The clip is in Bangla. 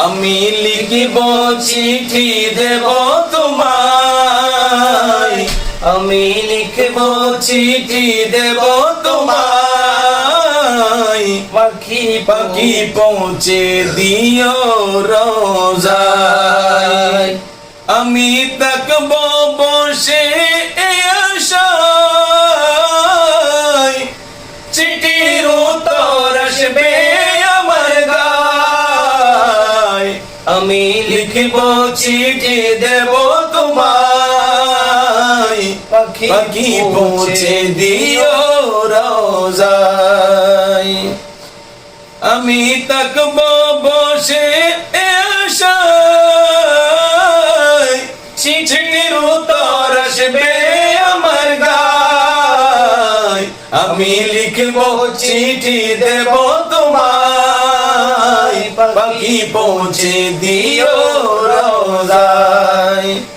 আমি লিখিব চিঠি দেব তোমায়, আমি লিখিব চিঠি দেব তোমায়, পাখি পাখি পৌঁছে দিও রোজায়। আমি থাকব বসে আশায়, চিঠির উত্তর আসবে আমার গায়। আমি লিখিব চিঠি দেব তোমায়, পাখি পাখি পৌঁছে দিও রোজায়। আমি থাকব বসে আশায়, চিঠির উত্তর আসবে আমার গায়। আমি লিখব চিঠি দেব তোমায়, পাখি পৌঁছে দিও